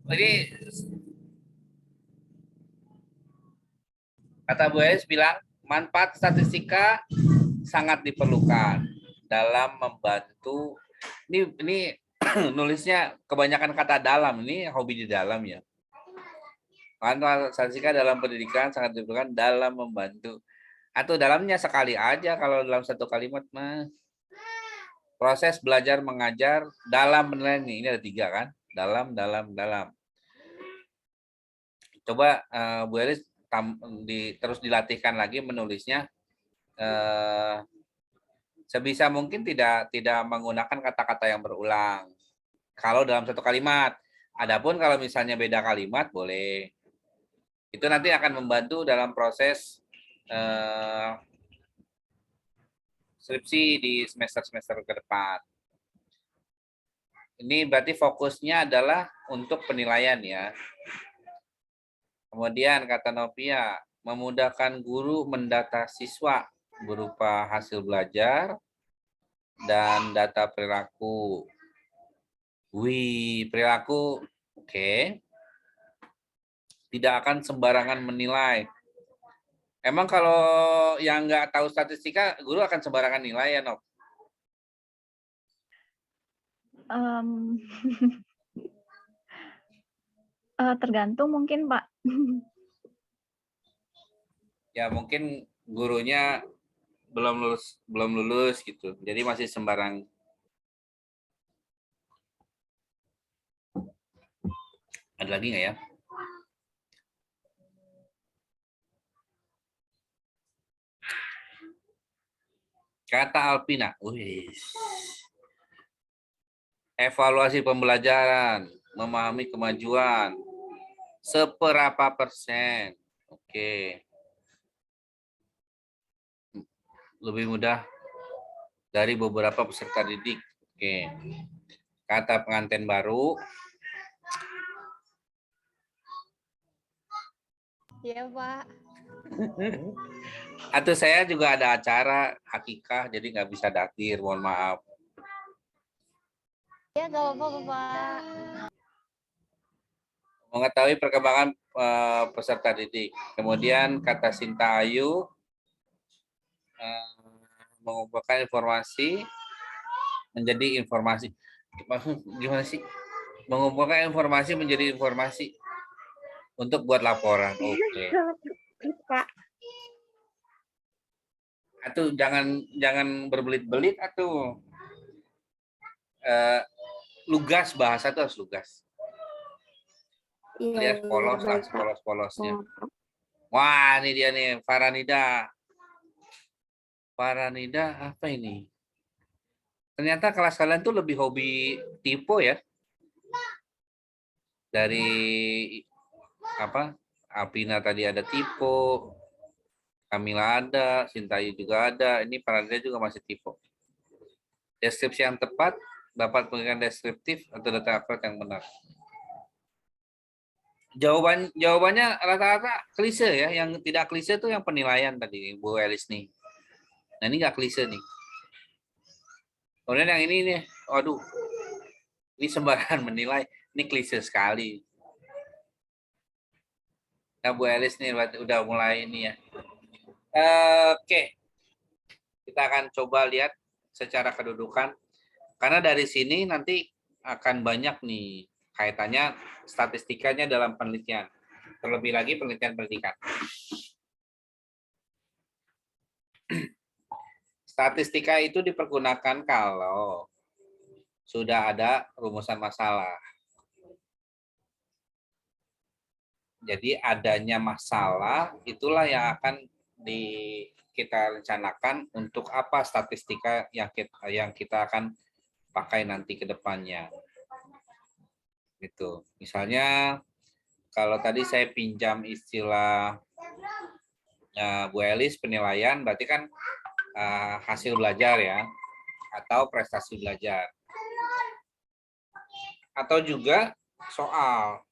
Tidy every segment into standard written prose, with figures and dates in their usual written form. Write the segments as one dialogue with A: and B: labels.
A: Jadi kata Bu Elis bilang manfaat statistika sangat diperlukan dalam membantu. Ini nulisnya kebanyakan kata dalam, ini hobi di dalam ya. Manfaat statistika dalam pendidikan sangat diperlukan dalam membantu. Atau dalamnya sekali aja kalau dalam satu kalimat mah. Proses belajar mengajar dalam penilaian ini ada 3 kan? Dalam. Coba Bu Elis terus dilatihkan lagi menulisnya sebisa mungkin tidak menggunakan kata-kata yang berulang. Kalau dalam satu kalimat. Adapun kalau misalnya beda kalimat boleh. Itu nanti akan membantu dalam proses skripsi di semester-semester ke depan. Ini berarti fokusnya adalah untuk penilaian ya. Kemudian kata Novia, memudahkan guru mendata siswa berupa hasil belajar dan data perilaku. Wih, perilaku oke. Tidak akan sembarangan menilai. Emang kalau yang nggak tahu statistika, guru akan sembarangan nilai ya, Nov?
B: Tergantung mungkin, Pak.
A: Ya mungkin gurunya belum lulus gitu. Jadi masih sembarang. Ada lagi nggak ya? Kata Alpina, evaluasi pembelajaran, memahami kemajuan, seberapa persen. Oke. Lebih mudah dari beberapa peserta didik. Oke. Kata pengantin baru.
C: Iya, Pak.
A: Atau saya juga ada acara hakikah, jadi nggak bisa datir, mohon maaf.
C: Ya, gak apa-apa, Pak.
A: Mengetahui perkembangan peserta didik. Kemudian kata Sinta Ayu, mengumpulkan informasi menjadi informasi. Gimana sih? Mengumpulkan informasi menjadi informasi untuk buat laporan. Oke.
D: Pak.
A: Atau jangan berbelit-belit atau lugas, bahasa itu harus lugas.
D: Iya,
A: Lihat polos,
D: baik, Pak.
A: polos-polosnya. Wah, ini dia nih, Faranida. Faranida apa ini? Ternyata kelas kalian tuh lebih hobi typo ya. Dari apa? Alpina tadi ada typo, Kamila ada, Sintayu juga ada, ini Faranida juga masih typo. Deskripsi yang tepat dapat memberikan deskriptif atau data akurat yang benar. Jawabannya rata-rata klise ya, yang tidak klise itu yang penilaian tadi Bu Elis nih. Nah ini nggak klise nih. Kemudian yang ini nih, waduh, ini sembarangan menilai, ini klise sekali. Nah Bu Elis nih udah mulai ini ya. Oke, kita akan coba lihat secara kedudukan. Karena dari sini nanti akan banyak nih kaitannya statistikanya dalam penelitian. Terlebih lagi penelitian pendidikan. Statistika itu dipergunakan kalau sudah ada rumusan masalah. Jadi adanya masalah itulah yang akan kita rencanakan untuk apa statistika yang kita akan pakai nanti ke depannya. Gitu. Misalnya kalau tadi saya pinjam istilah Bu Elis penilaian berarti kan hasil belajar ya atau prestasi belajar. Atau juga soal.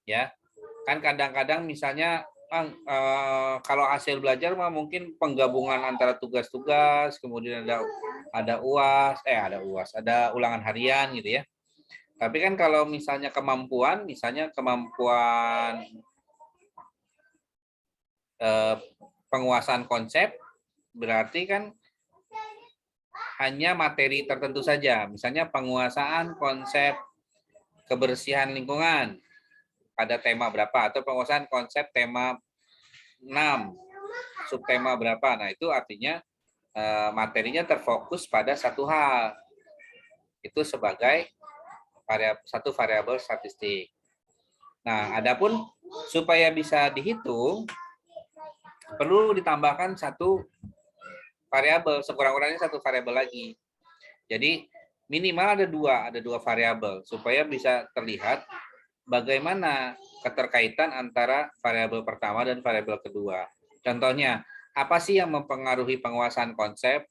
A: Ya. Kan kadang-kadang misalnya kalau hasil belajar mah mungkin penggabungan antara tugas-tugas, kemudian ada UAS, ada ulangan harian gitu ya. Tapi kan kalau misalnya kemampuan penguasaan konsep, berarti kan hanya materi tertentu saja. Misalnya penguasaan konsep kebersihan lingkungan pada tema berapa, atau penguasaan konsep tema 6, subtema berapa. Nah, itu artinya materinya terfokus pada satu hal. Itu sebagai satu variabel statistik. Nah, adapun supaya bisa dihitung, perlu ditambahkan satu variabel, sekurang-kurangnya satu variabel lagi. Jadi minimal ada dua variabel supaya bisa terlihat bagaimana keterkaitan antara variabel pertama dan variabel kedua. Contohnya, apa sih yang mempengaruhi penguasaan konsep?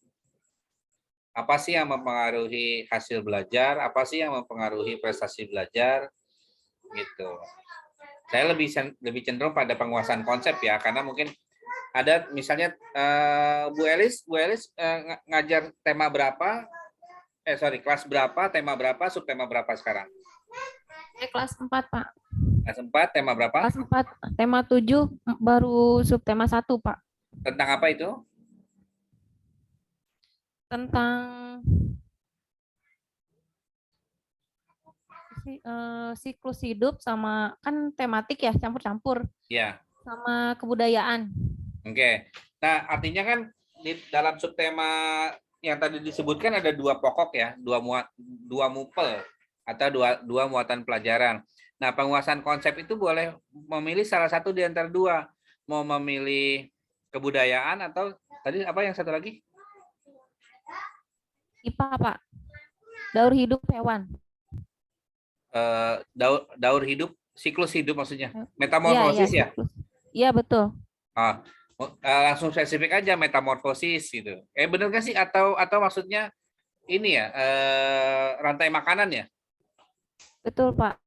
A: Apa sih yang mempengaruhi hasil belajar? Apa sih yang mempengaruhi prestasi belajar? Gitu. Saya lebih cenderung pada penguasaan konsep ya, karena mungkin ada misalnya Bu Elis ngajar tema berapa? Kelas berapa, tema berapa, subtema berapa sekarang?
D: Kelas 4, Pak.
A: Kelas 4, tema berapa?
D: Kelas 4, tema 7, baru subtema 1, Pak.
A: Tentang apa itu?
D: Tentang siklus hidup sama, kan tematik ya, campur-campur.
A: Ya.
D: Sama kebudayaan.
A: Oke. Nah, artinya kan di dalam subtema yang tadi disebutkan ada dua pokok ya, dua mupel atau dua muatan pelajaran. Nah, penguasaan konsep itu boleh memilih salah satu di antara dua. Mau memilih kebudayaan atau tadi apa yang satu lagi?
D: IPA, Pak. Daur hidup hewan.
A: Daur hidup, siklus hidup maksudnya.
D: Iya,
A: Metamorfosis ya?
D: siklus. Iya, betul.
A: Langsung spesifik aja metamorfosis gitu. Bener nggak sih? Atau maksudnya ini ya, rantai makanan ya?
D: Betul, Pak.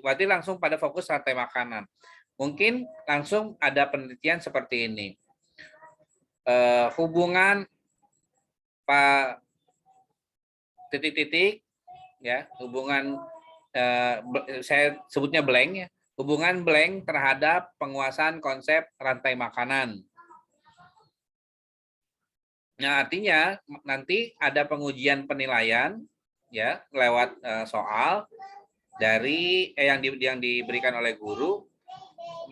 A: Berarti langsung pada fokus rantai makanan. Mungkin langsung ada penelitian seperti ini. Hubungan Pak titik-titik ya, hubungan saya sebutnya blank ya, hubungan blank terhadap penguasaan konsep rantai makanan. Nah, artinya nanti ada pengujian penilaian ya lewat soal dari yang diberikan oleh guru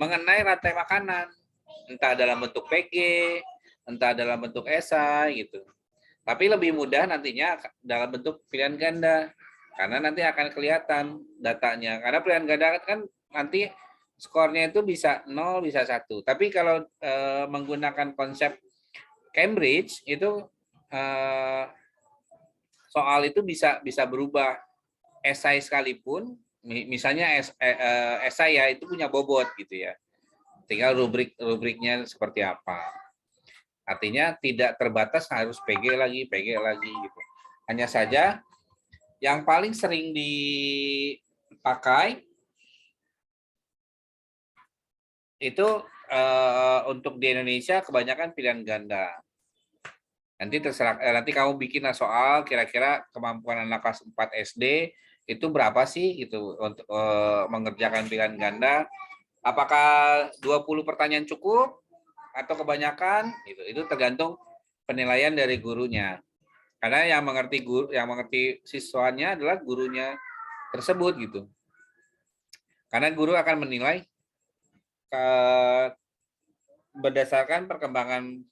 A: mengenai rantai makanan, entah dalam bentuk PG, entah dalam bentuk esai gitu. Tapi lebih mudah nantinya dalam bentuk pilihan ganda, karena nanti akan kelihatan datanya. Karena pilihan ganda kan nanti skornya itu bisa 0, bisa 1. Tapi kalau menggunakan konsep Cambridge itu soal itu bisa berubah. Esai sekalipun, misalnya esai ya itu punya bobot gitu ya. Tinggal rubriknya seperti apa. Artinya tidak terbatas harus PG lagi gitu. Hanya saja yang paling sering dipakai itu untuk di Indonesia kebanyakan pilihan ganda. Nanti terserah, nanti kamu bikin soal kira-kira kemampuan anak kelas 4 SD itu berapa sih gitu untuk mengerjakan pilihan ganda. Apakah 20 pertanyaan cukup atau kebanyakan? Itu tergantung penilaian dari gurunya. Karena yang mengerti siswanya adalah gurunya tersebut gitu. Karena guru akan menilai berdasarkan perkembangan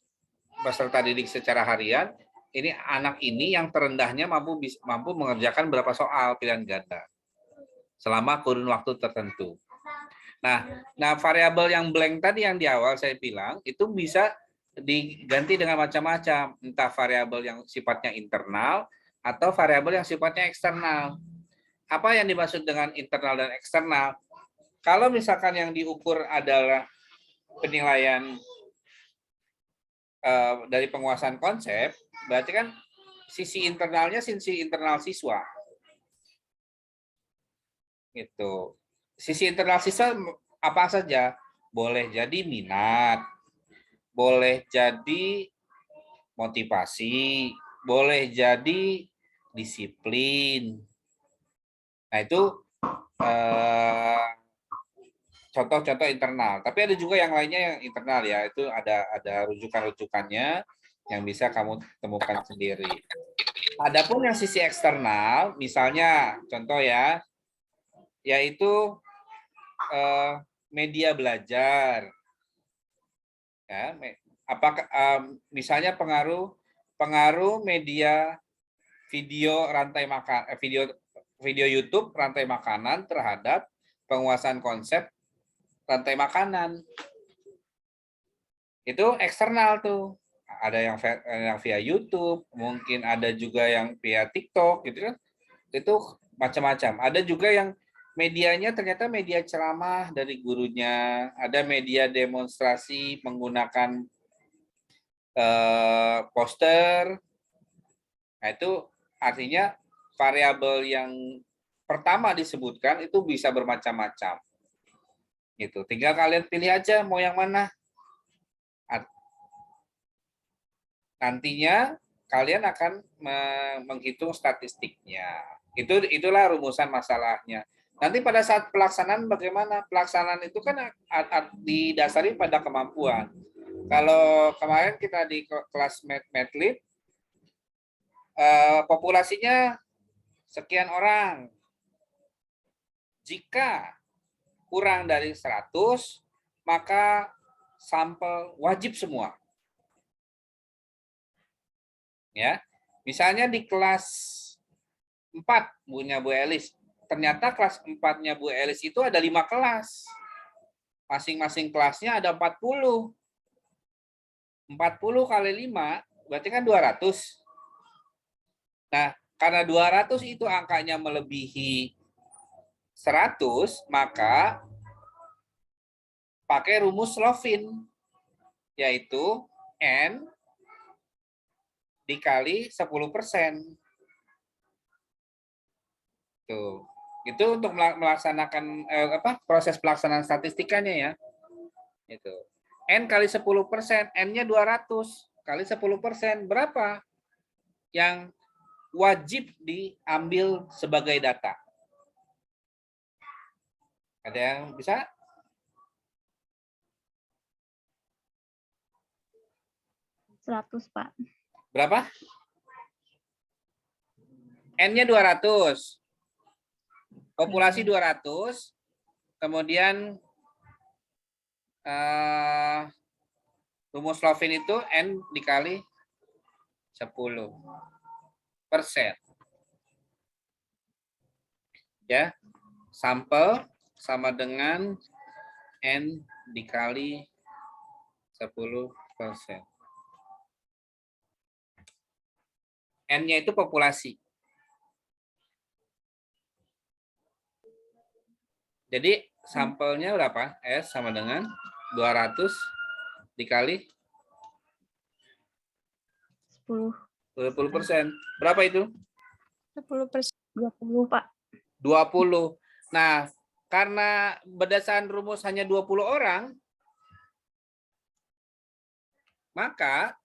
A: peserta didik secara harian, ini anak ini yang terendahnya mampu mengerjakan berapa soal pilihan ganda selama kurun waktu tertentu. Nah, variabel yang blank tadi yang di awal saya bilang itu bisa diganti dengan macam-macam, entah variabel yang sifatnya internal atau variabel yang sifatnya eksternal. Apa yang dimaksud dengan internal dan eksternal? Kalau misalkan yang diukur adalah penilaian dari penguasaan konsep, berarti kan sisi internalnya sisi internal siswa. Gitu. Sisi internal siswa apa saja? Boleh jadi minat, boleh jadi motivasi, boleh jadi disiplin. Nah, itu contoh-contoh internal. Tapi ada juga yang lainnya yang internal ya. Itu ada rujukan-rujukannya yang bisa kamu temukan sendiri. Adapun yang sisi eksternal, misalnya contoh ya, yaitu media belajar. Ya, apakah misalnya pengaruh media video rantai makan video YouTube rantai makanan terhadap penguasaan konsep rantai makanan. Itu eksternal tuh. Ada yang via YouTube, mungkin ada juga yang via TikTok gitu kan. Itu macam-macam. Ada juga yang medianya ternyata media ceramah dari gurunya, ada media demonstrasi menggunakan poster. Nah, itu artinya variabel yang pertama disebutkan itu bisa bermacam-macam. Gitu. Tinggal kalian pilih aja mau yang mana. Nantinya kalian akan menghitung statistiknya. Itulah rumusan masalahnya. Nanti pada saat pelaksanaan bagaimana? Pelaksanaan itu kan didasari pada kemampuan. Kalau kemarin kita di kelas MATLAB, populasinya sekian orang. Jika kurang dari 100, maka sampel wajib semua. Ya, misalnya di kelas 4 punya Bu Elis, ternyata kelas 4-nya Bu Elis itu ada 5 kelas. Masing-masing kelasnya ada 40. 40 kali 5 berarti kan 200. Nah, karena 200 itu angkanya melebihi 100, maka pakai rumus Slovin, yaitu N dikali 10%. Tuh. Itu untuk melaksanakan proses pelaksanaan statistikanya ya. Itu. N kali 10%, N-nya 200 kali 10%, berapa yang wajib diambil sebagai data? Ada yang bisa?
B: Seratus, Pak.
A: Berapa? N-nya 200. Populasi 200. Kemudian rumus Slovin itu N dikali 10%. Ya. Sampel sama dengan N dikali 10%. N-nya itu populasi. Jadi sampelnya berapa? S sama dengan 200 dikali
B: 10.
A: 20%. Berapa itu?
C: 10%.
B: 20, Pak.
A: 20. Nah, karena berdasarkan rumus hanya 20 orang, maka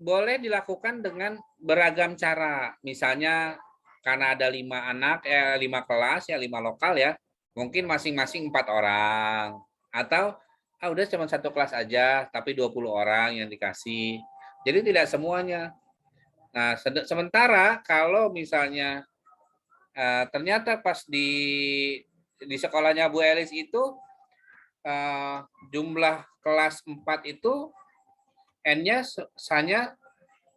A: boleh dilakukan dengan beragam cara. Misalnya karena ada 5 anak, 5 kelas, ya 5 lokal ya, mungkin masing-masing 4 orang. Atau udah cuma satu kelas aja, tapi 20 orang yang dikasih. Jadi tidak semuanya. Nah, sementara kalau misalnya ternyata pas di sekolahnya Bu Elis itu jumlah kelas 4 itu N-nya hanya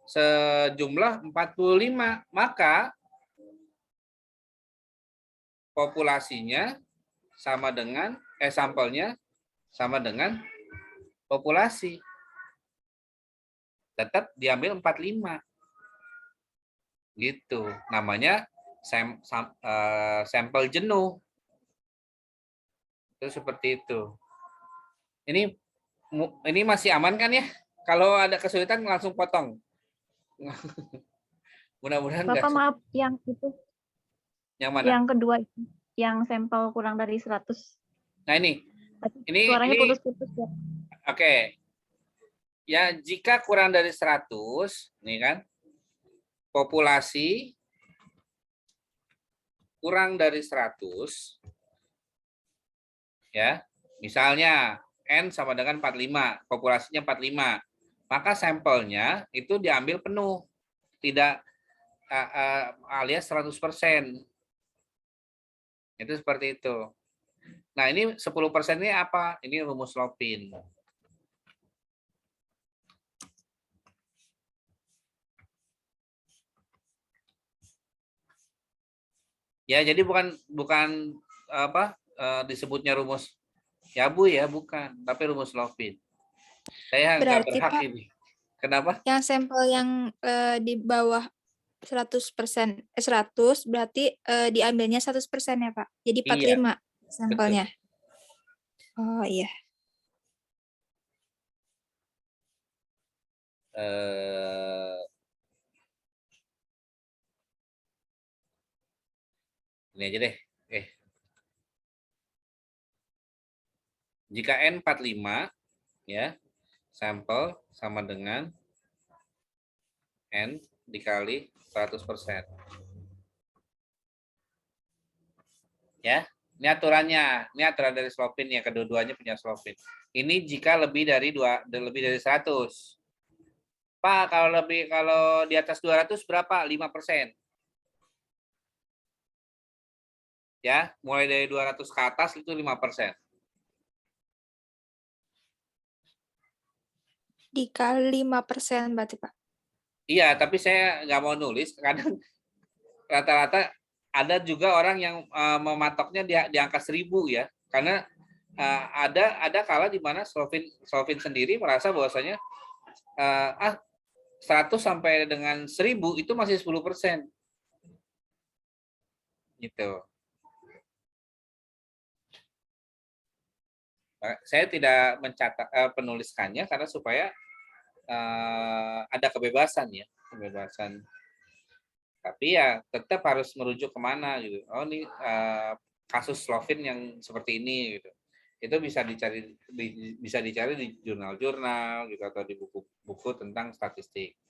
A: sejumlah 45, maka populasinya sama dengan sampelnya sama dengan populasi. Tetap diambil 45. Gitu. Namanya sampel jenuh. Itu seperti itu. Ini masih aman kan ya? Kalau ada kesulitan langsung potong. Mudah-mudahan enggak.
B: Bapak maaf, yang itu,
A: Yang mana?
B: yang kedua itu, yang sampel kurang dari 100.
A: Nah ini
B: Suaranya putus-putus ya.
A: Oke. Ya, jika kurang dari 100, nih kan, populasi kurang dari 100, ya, misalnya N sama dengan 45, populasinya 45, maka sampelnya itu diambil penuh, tidak alias 100%. Itu seperti itu. Nah, ini 10% ini apa? Ini rumus Lopin. Ya, jadi bukan apa disebutnya rumus Yabu ya, bukan, tapi rumus Lopin. Saya nggak
C: Berarti,
A: berhak
C: Pak,
A: ini. Kenapa?
C: yang sampel yang di bawah 100%, 100 berarti diambilnya 100% ya, Pak. Jadi
A: Iya,
C: 45
A: betul.
C: sampelnya. Oh iya.
A: Ini aja deh. Jika N 45, ya, sampel sama dengan N dikali 100%. Ya, ini aturannya. Ini aturan dari Slopin ya, kedua-duanya punya Slopin. Ini jika lebih dari 100. Pak, kalau di atas 200 berapa? 5%. Ya, mulai dari 200 ke atas itu 5%.
C: Dikali 5% berarti, Pak.
A: Iya, tapi saya nggak mau nulis. Kadang rata-rata ada juga orang yang mematoknya di angka 1000 ya. Karena ada kala di mana Slovin sendiri merasa bahwasanya 100 sampai dengan 1000 itu masih 10%. Gitu. Saya tidak mencatat penuliskannya karena supaya ada kebebasan ya, kebebasan. Tapi ya tetap harus merujuk kemana gitu. Oh ini kasus Slovin yang seperti ini gitu. Itu bisa dicari di jurnal-jurnal gitu atau di buku-buku tentang statistik.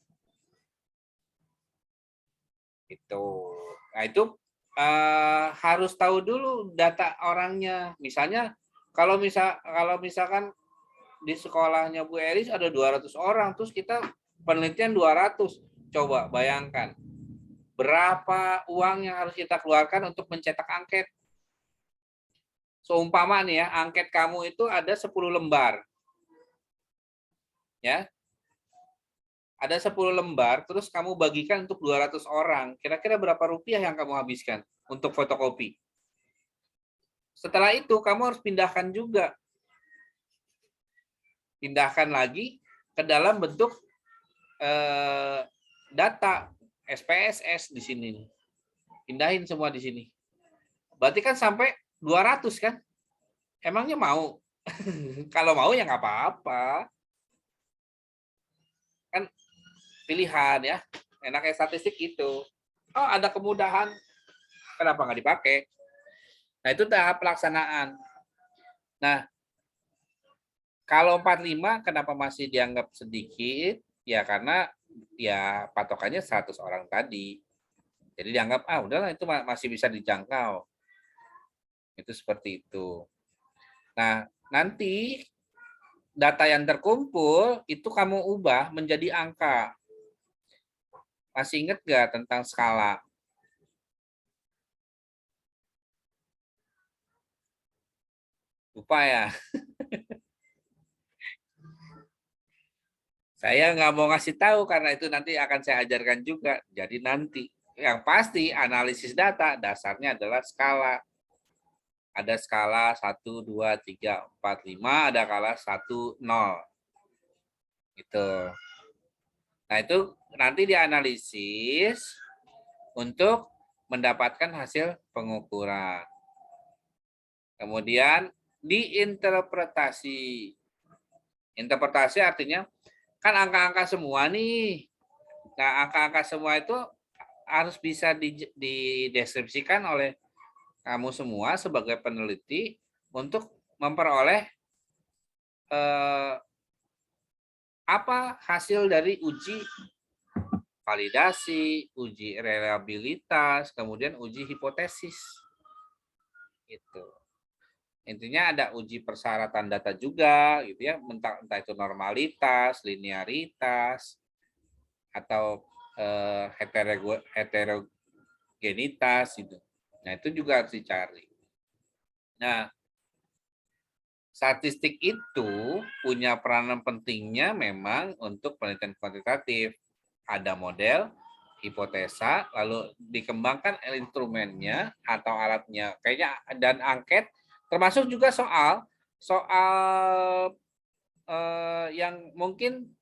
A: Itu. Nah itu harus tahu dulu data orangnya. Misalnya kalau misalkan di sekolahnya Bu Eris ada 200 orang, terus kita penelitian 200. Coba bayangkan berapa uang yang harus kita keluarkan untuk mencetak angket. Seumpama nih ya, angket kamu itu ada 10 lembar. Ya. Ada 10 lembar, terus kamu bagikan untuk 200 orang. Kira-kira berapa rupiah yang kamu habiskan untuk fotokopi? Setelah itu, kamu harus pindahkan juga. Pindahkan lagi ke dalam bentuk data SPSS di sini. Pindahin semua di sini. Berarti kan sampai 200 kan? Emangnya mau? Kalau mau ya nggak apa-apa. Kan pilihan ya. Enaknya statistik itu. Oh ada kemudahan. Kenapa nggak dipakai? Nah itu tahap pelaksanaan. Nah kalau 45 kenapa masih dianggap sedikit? Ya karena ya patokannya 100 orang tadi. Jadi dianggap udahlah itu masih bisa dijangkau. Itu seperti itu. Nah, nanti data yang terkumpul itu kamu ubah menjadi angka. Masih ingat nggak tentang skala? Lupa ya. Saya nggak mau ngasih tahu karena itu nanti akan saya ajarkan juga. Jadi nanti yang pasti analisis data dasarnya adalah skala. Ada skala 1, 2, 3, 4, 5, ada skala 1, 0. Gitu. Nah, itu nanti dianalisis untuk mendapatkan hasil pengukuran. Kemudian diinterpretasi. Interpretasi artinya kan angka-angka semua nih. Nah, angka-angka semua itu harus bisa dideskripsikan oleh kamu semua sebagai peneliti untuk memperoleh apa hasil dari uji validasi, uji reliabilitas, kemudian uji hipotesis. Itu. Intinya ada uji persyaratan data juga gitu ya, entah itu normalitas, linearitas, atau heterogenitas gitu. Nah, itu juga harus dicari. Nah, statistik itu punya peranan pentingnya memang untuk penelitian kuantitatif. Ada model, hipotesa, lalu dikembangkan instrumennya atau alatnya. Kayaknya dan angket, termasuk juga soal yang mungkin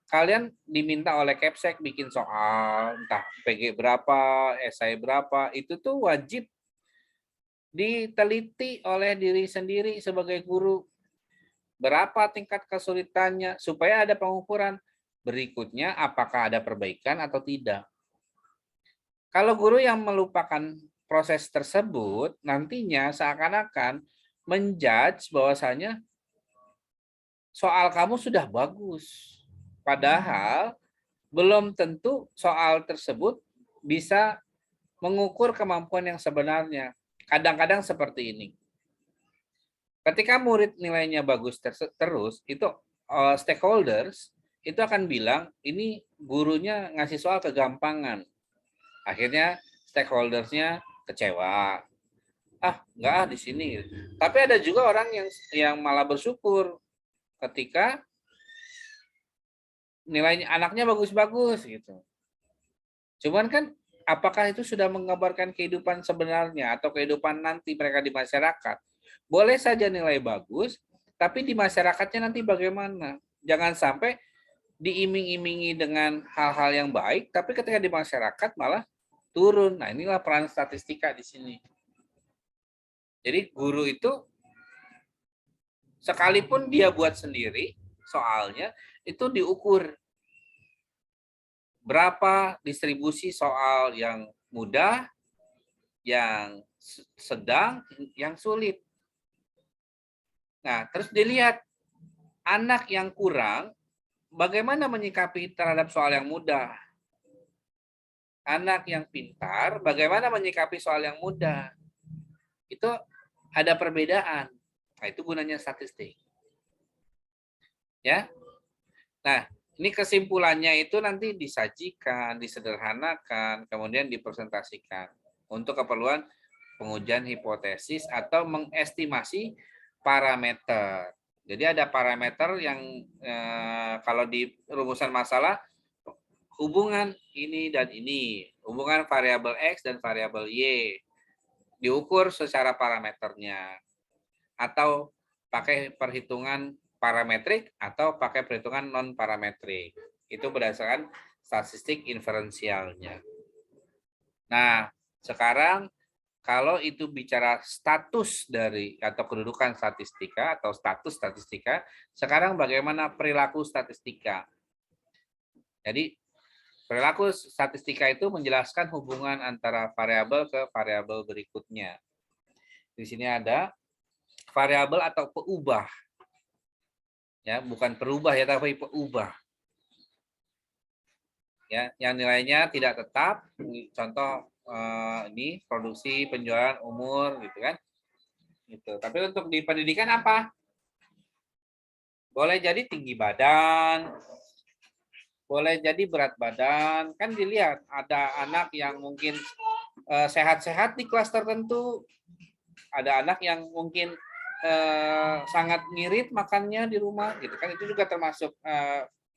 A: kalian diminta oleh Kepsek bikin soal, entah PG berapa, esai berapa, itu tuh wajib diteliti oleh diri sendiri sebagai guru. Berapa tingkat kesulitannya, supaya ada pengukuran berikutnya apakah ada perbaikan atau tidak. Kalau guru yang melupakan proses tersebut, nantinya seakan-akan menjudge bahwasanya soal kamu sudah bagus. Padahal belum tentu soal tersebut bisa mengukur kemampuan yang sebenarnya. Kadang-kadang seperti ini. Ketika murid nilainya bagus terus, itu stakeholders itu akan bilang ini gurunya ngasih soal kegampangan. Akhirnya stakeholdersnya kecewa. Enggak di sini. Tapi ada juga orang yang malah bersyukur ketika nilainya anaknya bagus-bagus gitu. Cuman kan apakah itu sudah menggambarkan kehidupan sebenarnya atau kehidupan nanti mereka di masyarakat? Boleh saja nilai bagus, tapi di masyarakatnya nanti bagaimana? Jangan sampai diiming-imingi dengan hal-hal yang baik, tapi ketika di masyarakat malah turun. Nah, inilah peran statistika di sini. Jadi guru itu sekalipun dia buat sendiri soalnya, itu diukur berapa distribusi soal yang mudah, yang sedang, yang sulit. Nah, terus dilihat anak yang kurang, bagaimana menyikapi terhadap soal yang mudah. Anak yang pintar, bagaimana menyikapi soal yang mudah. Itu ada perbedaan. Nah, itu gunanya statistik. Ya. Nah, ini kesimpulannya itu nanti disajikan, disederhanakan, kemudian dipresentasikan untuk keperluan pengujian hipotesis atau mengestimasi parameter. Jadi ada parameter yang kalau di rumusan masalah hubungan ini dan ini, hubungan variabel X dan variabel Y diukur secara parameternya atau pakai perhitungan parametrik atau pakai perhitungan non parametrik. Itu berdasarkan statistik inferensialnya. Nah, sekarang kalau itu bicara status dari atau kedudukan statistika atau status statistika, sekarang bagaimana perilaku statistika? Jadi perilaku statistika itu menjelaskan hubungan antara variabel ke variabel berikutnya. Di sini ada variabel atau peubah. Ya, bukan perubah ya, tapi peubah. Ya, yang nilainya tidak tetap. Contoh ini produksi, penjualan, umur gitu kan. Gitu. Tapi untuk di pendidikan apa? Boleh jadi tinggi badan, boleh jadi berat badan. Kan dilihat ada anak yang mungkin sehat-sehat di kelas tertentu, ada anak yang mungkin sangat ngirit makannya di rumah gitu kan. Itu juga termasuk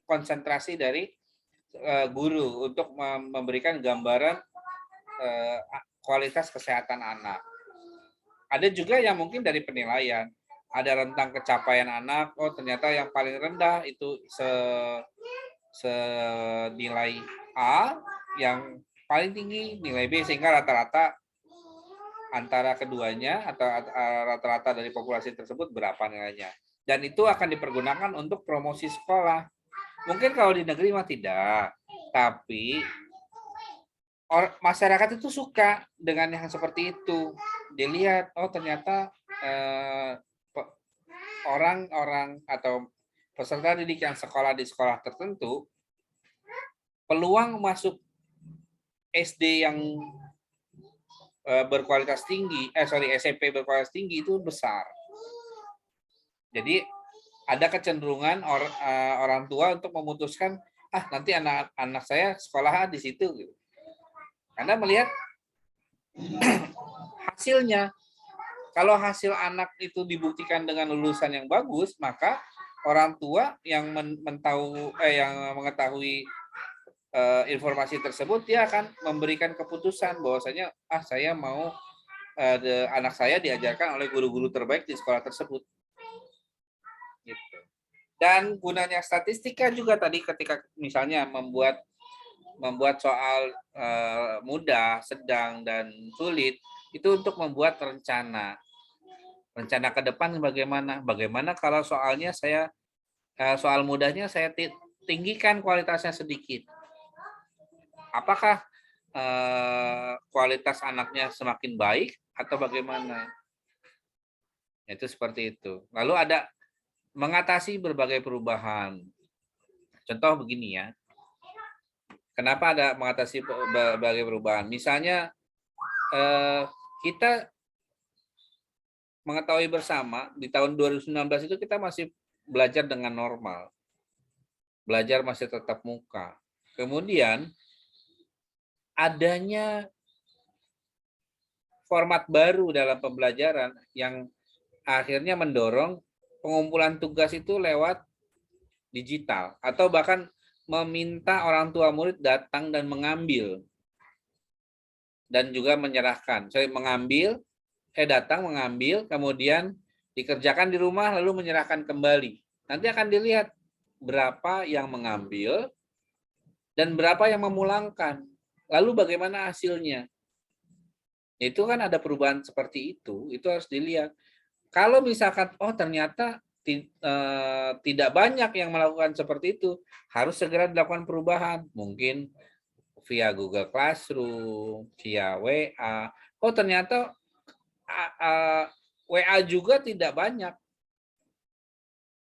A: konsentrasi dari guru untuk memberikan gambaran kualitas kesehatan anak. Ada juga yang mungkin dari penilaian, ada rentang kecapaian anak, oh ternyata yang paling rendah itu senilai A, yang paling tinggi nilai B, sehingga rata-rata antara keduanya atau rata-rata dari populasi tersebut berapa nilainya. Dan itu akan dipergunakan untuk promosi sekolah. Mungkin kalau di negeri mah tidak, tapi masyarakat itu suka dengan yang seperti itu. Dilihat, oh ternyata orang-orang atau peserta didik yang sekolah di sekolah tertentu peluang masuk SD yang berkualitas tinggi, SMP berkualitas tinggi itu besar. Jadi ada kecenderungan orang tua untuk memutuskan, nanti anak saya sekolah di situ, gitu. Karena melihat hasilnya. Kalau hasil anak itu dibuktikan dengan lulusan yang bagus, maka orang tua yang mengetahui informasi tersebut, dia akan memberikan keputusan bahwasanya saya mau anak saya diajarkan oleh guru-guru terbaik di sekolah tersebut. Gitu. Dan gunanya statistika juga tadi ketika misalnya membuat soal mudah, sedang, dan sulit, itu untuk membuat rencana ke depan bagaimana kalau soalnya soal mudahnya saya tinggikan kualitasnya sedikit. Apakah kualitas anaknya semakin baik atau bagaimana? Itu seperti itu. Lalu ada mengatasi berbagai perubahan. Contoh begini ya. Kenapa ada mengatasi berbagai perubahan? Misalnya kita mengetahui bersama di tahun 2019 itu kita masih belajar dengan normal. Belajar masih tatap muka. Kemudian adanya format baru dalam pembelajaran yang akhirnya mendorong pengumpulan tugas itu lewat digital atau bahkan meminta orang tua murid datang dan mengambil dan juga menyerahkan. Datang mengambil, kemudian dikerjakan di rumah lalu menyerahkan kembali. Nanti akan dilihat berapa yang mengambil dan berapa yang memulangkan. Lalu bagaimana hasilnya? Itu kan ada perubahan seperti itu harus dilihat. Kalau misalkan ternyata tidak banyak yang melakukan seperti itu, harus segera dilakukan perubahan. Mungkin via Google Classroom, via WA. Ternyata WA juga tidak banyak.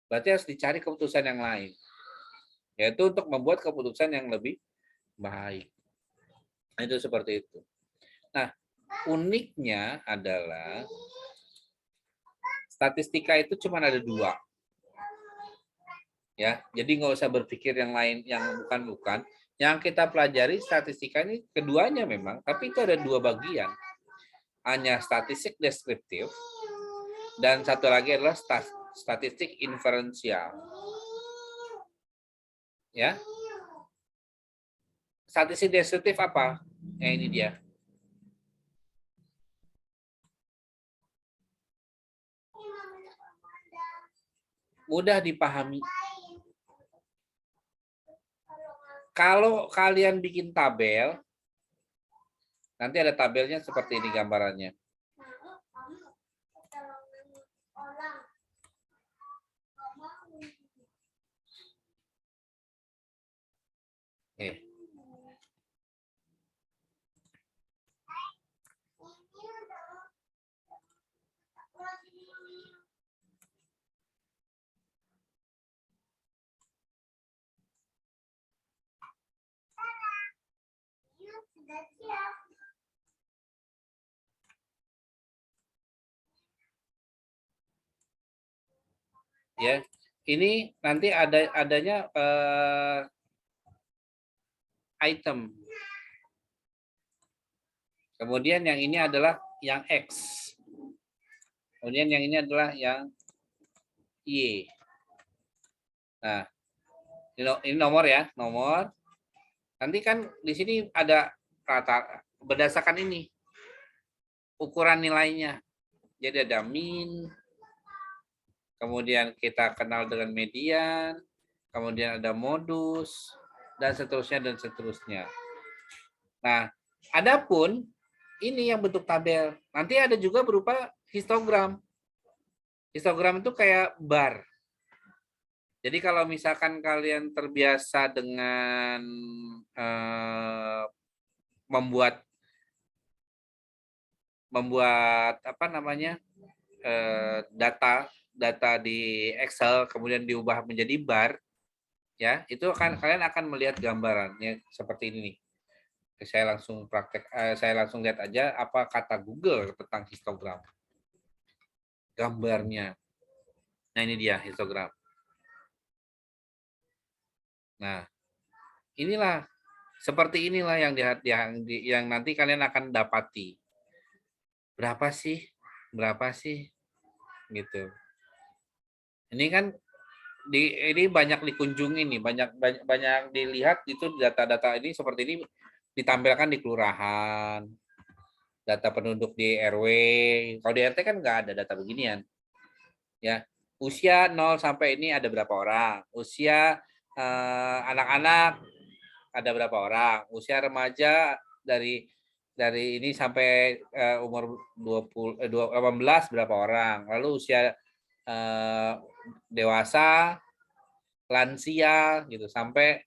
A: Berarti harus dicari keputusan yang lain. Yaitu untuk membuat keputusan yang lebih baik. Itu seperti itu. Nah, uniknya adalah statistika itu cuma ada 2. Ya, jadi nggak usah berpikir yang lain yang bukan-bukan. Yang kita pelajari statistika ini keduanya memang, tapi itu ada 2 bagian. Hanya statistik deskriptif dan satu lagi adalah statistik inferensial. Ya. Statistik deskriptif apa? Ini dia. Mudah dipahami. Kalau kalian bikin tabel, nanti ada tabelnya seperti ini gambarannya. Ya, ini nanti adanya item. Kemudian yang ini adalah yang X. Kemudian yang ini adalah yang Y. Nah, ini nomor ya, nomor. Nanti kan di sini ada rata berdasarkan ini ukuran nilainya. Jadi ada min, kemudian kita kenal dengan median, kemudian ada modus, dan seterusnya dan seterusnya. Nah, adapun ini yang bentuk tabel. Nanti ada juga berupa histogram. Histogram itu kayak bar. Jadi kalau misalkan kalian terbiasa dengan membuat apa namanya data di Excel kemudian diubah menjadi bar, Ya, itu kalian akan melihat gambarannya seperti ini nih. Saya langsung saya langsung lihat aja apa kata Google tentang histogram. Gambarnya. Nah, ini dia histogram. Nah, inilah seperti inilah yang nanti kalian akan dapati. Berapa sih? Berapa sih? Gitu. Ini kan ini banyak dikunjungi nih, banyak dilihat itu data-data ini seperti ini ditampilkan di kelurahan, data penduduk di RW. Kalau di RT kan nggak ada data beginian. Ya, usia 0 sampai ini ada berapa orang? Usia anak-anak ada berapa orang? Usia remaja dari ini sampai umur 18 berapa orang? Lalu usia dewasa, lansia gitu sampai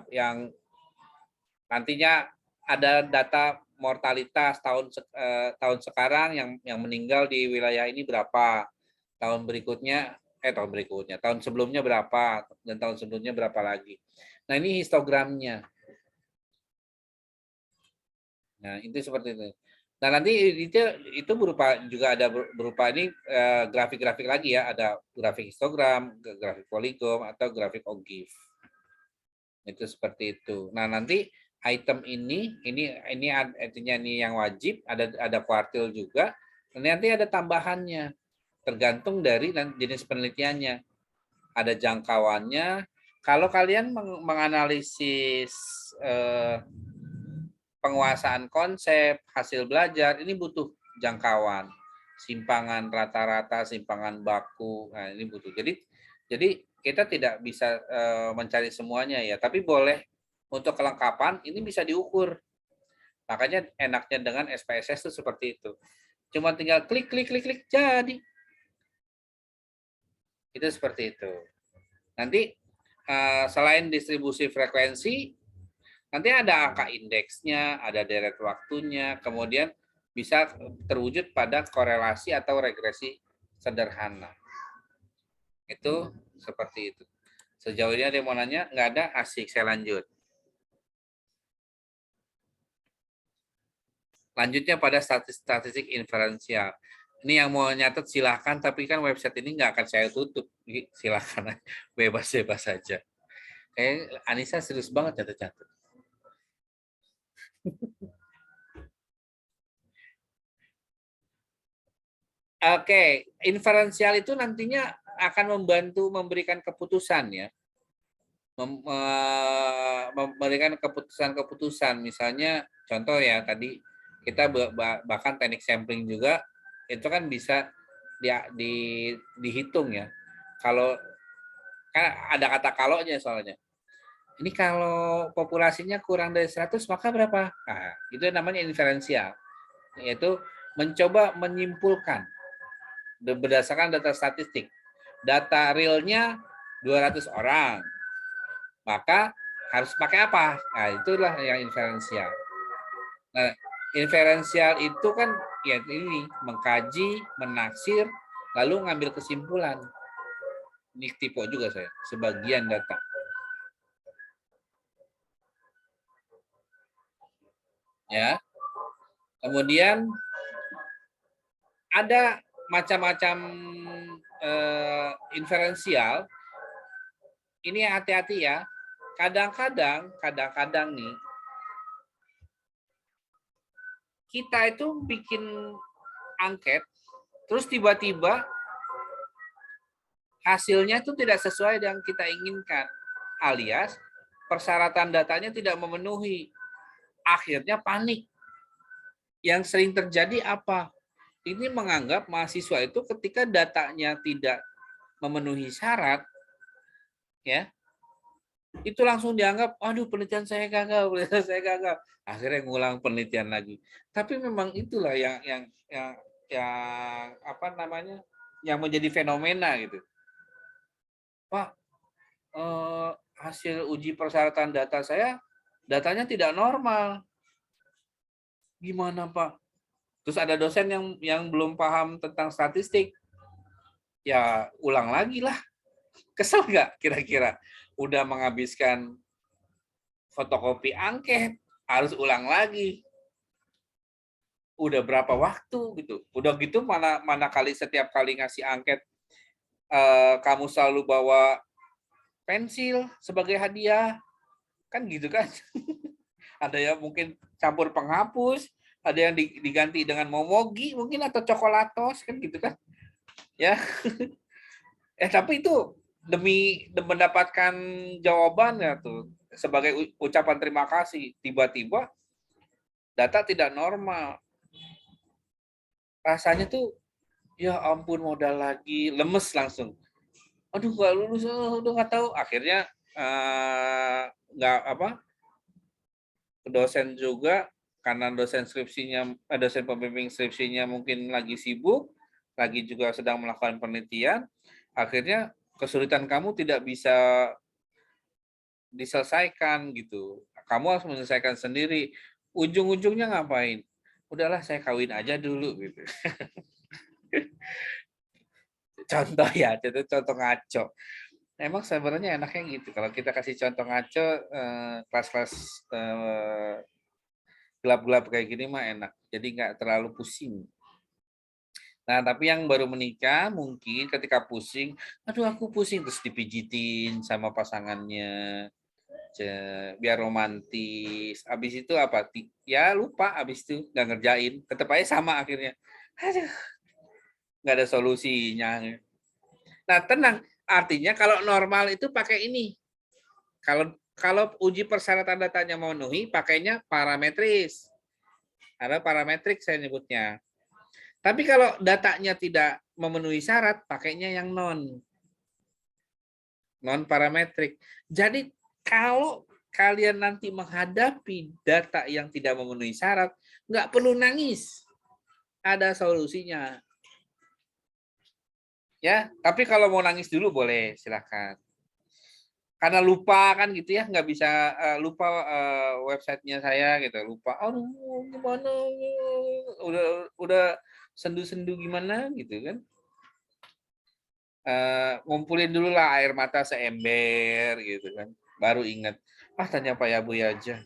A: yang nantinya ada data mortalitas tahun sekarang yang meninggal di wilayah ini berapa, tahun berikutnya tahun sebelumnya berapa, dan tahun sebelumnya berapa lagi. Nah, ini histogramnya. Nah, itu seperti itu. Nah, nanti itu juga ada berupa ini grafik-grafik lagi ya, ada grafik histogram, grafik polygon atau grafik OGIF. Itu seperti itu. Nah, nanti item ini artinya ini yang wajib, ada kuartil juga. Nanti ada tambahannya tergantung dari jenis penelitiannya. Ada jangkauannya. Kalau kalian menganalisis penguasaan konsep, hasil belajar, ini butuh jangkauan, simpangan rata-rata, simpangan baku. Nah, ini butuh. Jadi kita tidak bisa mencari semuanya ya, tapi boleh untuk kelengkapan ini bisa diukur. Makanya enaknya dengan SPSS itu seperti itu. Cuma tinggal klik jadi. Itu seperti itu. Nanti selain distribusi frekuensi, nanti ada angka indeksnya, ada deret waktunya, kemudian bisa terwujud pada korelasi atau regresi sederhana. Itu seperti itu. Sejauh ini ada yang mau nanya? Nggak ada? Asik, saya lanjut. Lanjutnya pada statistik inferensial. Ini yang mau nyatet silahkan, tapi kan website ini nggak akan saya tutup. Silahkan, bebas-bebas saja. Anissa serius banget nyatet-nyatet. Oke, inferensial itu nantinya akan membantu memberikan keputusan ya. Memberikan keputusan-keputusan. Misalnya contoh ya tadi kita bahkan teknik sampling juga itu kan bisa dihitung ya. Kalau kan ada kata kalaunya soalnya. Ini kalau populasinya kurang dari 100 maka berapa? Nah, itu namanya inferensial. Yaitu mencoba menyimpulkan berdasarkan data statistik. Data realnya 200 orang. Maka harus pakai apa? Nah, itulah yang inferensial. Nah, inferensial itu kan ya ini mengkaji, menaksir, lalu ngambil kesimpulan. Ini tipe juga saya, sebagian data. Ya. Kemudian ada macam-macam inferensial. Ini hati-hati ya. Kadang-kadang nih kita itu bikin angket, terus tiba-tiba hasilnya itu tidak sesuai dengan kita inginkan, alias persyaratan datanya tidak memenuhi. Akhirnya panik. Yang sering terjadi apa? Ini menganggap mahasiswa itu ketika datanya tidak memenuhi syarat, ya, itu langsung dianggap, aduh penelitian saya gagal, akhirnya ngulang penelitian lagi. Tapi memang itulah yang apa namanya, yang menjadi fenomena gitu. Pak, hasil uji persyaratan data saya, datanya tidak normal. Gimana Pak? Terus ada dosen yang belum paham tentang statistik, ya ulang lagi lah. Kesel nggak kira-kira? Udah menghabiskan fotokopi angket, harus ulang lagi. Udah berapa waktu gitu. Udah gitu mana kali setiap kali ngasih angket kamu selalu bawa pensil sebagai hadiah. Kan gitu kan. Ada yang mungkin campur penghapus, ada yang diganti dengan momogi mungkin atau coklatos kan gitu kan. Ya. Tapi itu demi mendapatkan jawabannya tuh sebagai ucapan terima kasih, tiba-tiba data tidak normal. Rasanya tuh ya ampun modal lagi, lemes langsung. Aduh nggak lulus, udah nggak tahu. Akhirnya nggak dosen juga karena dosen pembimbing skripsinya mungkin lagi sibuk, lagi juga sedang melakukan penelitian. Akhirnya kesulitan kamu tidak bisa diselesaikan gitu. Kamu harus menyelesaikan sendiri. Ujung-ujungnya ngapain? Udahlah saya kawin aja dulu gitu. Contoh ya, itu contoh ngaco. Emang sebenarnya enaknya gitu. Kalau kita kasih contoh ngaco, kelas-kelas gelap-gelap kayak gini mah enak. Jadi nggak terlalu pusing. Nah, tapi yang baru menikah mungkin ketika pusing, aduh aku pusing terus dipijitin sama pasangannya, biar romantis. Abis itu apa? Ya lupa, abis itu nggak ngerjain, tetap aja sama akhirnya. Aduh, nggak ada solusinya. Nah, tenang. Artinya kalau normal itu pakai ini. Kalau uji persyaratan datanya memenuhi, pakainya parametris. Ada parametrik saya nyebutnya. Tapi kalau datanya tidak memenuhi syarat, pakainya yang non parametrik. Jadi kalau kalian nanti menghadapi data yang tidak memenuhi syarat, nggak perlu nangis. Ada solusinya. Ya, tapi kalau mau nangis dulu boleh, silakan. Karena lupa kan gitu ya, nggak bisa lupa websitenya saya gitu, lupa. Aduh, gimana? Udah sendu-sendu gimana gitu kan? Ngumpulin dulu lah air mata seember gitu kan, baru ingat. Tanya Pak Yabu aja.